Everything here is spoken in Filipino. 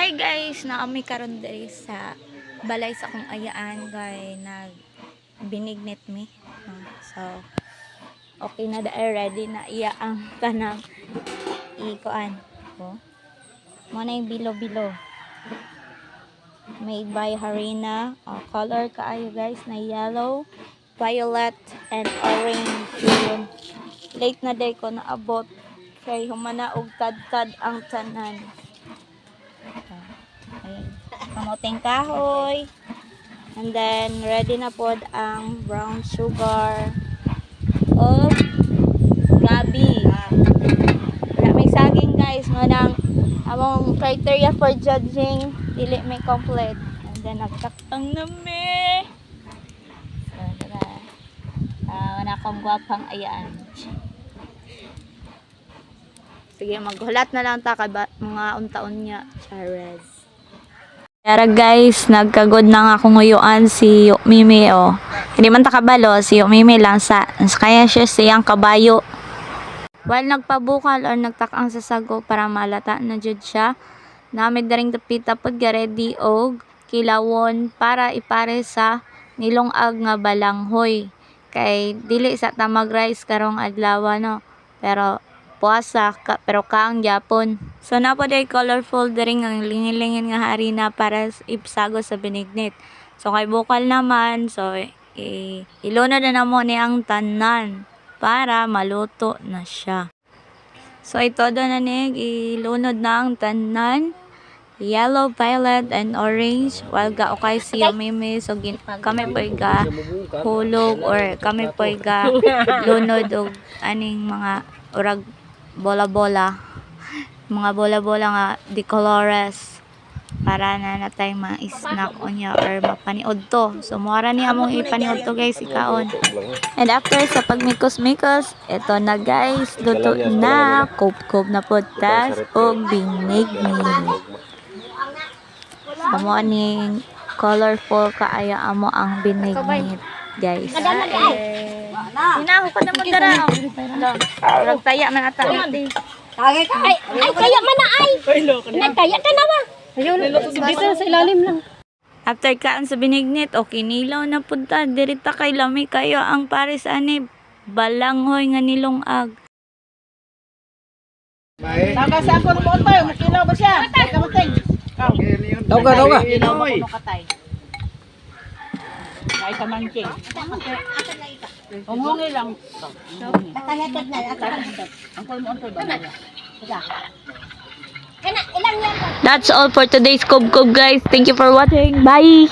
Hi guys, naami karon diri sa balay sa akong ayaan kay binignit mi. So okay na ready na iya ang kanang ikuan ko. Mo na yung bilo-bilo. Made by Harina. Color kaayo guys na yellow, violet and orange. Yun. Late na day ko naabot kay humana og tad-tad ang tanan. Kamuting kahoy, and then ready na pod ang brown sugar o gabi. Wala may saging guys, manang among criteria for judging dili may complete, and then nagtaktang na me. So tara, wala akong gwapang ayaan. Sige, maghulat na lang ta kay mga untaon niya. Charez. Tara guys, nagkagod na nga akong nguyuan si Mimi oh. Hindi man takabalo, si Mimi lang kaya siya siyang kabayo. While nagpabukal or nagtakang sa sago para malata na jud siya, namid daring tapita pod ready og kilawon para ipare sa nilong-ag nga balanghoy. Kay dili sa tamag rice karong adlaw no. Pero puasa pero kaang gyapon. So napod ay colorful diri ang lingin-lingin nga harina para ipsago sa binignit. So kay bukal naman, so ilunod na namo ni ang tanan para maluto na siya. So ito na ni ilunod na ang tanan. Yellow, violet, and orange. While gaokay siya Mimi, so kami po ga hulog or kami po ga lunod og aning mga urag bola-bola. Mga bola-bola nga di colores para na natay ma-snack on ya or mapaniod to. So muara ni among ipaniod to guys ikaon. And after sa pagmikos-mikos, eto na guys, luto na, kob-kob na potas og binigni. Amo aning colorful kaaya amo ang binignit guys. Hinaho ko naman dara. Urag taya man ata iti. Ay kaya man na ay. Nagkaya ka na ba? Ayun, dito sa ilalim lang. After kaan sa binignit, okay nilaw na punta. Dirita kay lami kayo ang pares ani balanghoy nga nilong-ag. Taga sa ako mo tayo, makilaw ba siya? Kamuting. Tawga. Ay sa mangking. Umhungi lang. Nakahatod na ako. Ang mo untoy ba niya? Kana ilang yan. That's all for today's Kob Kob guys. Thank you for watching. Bye!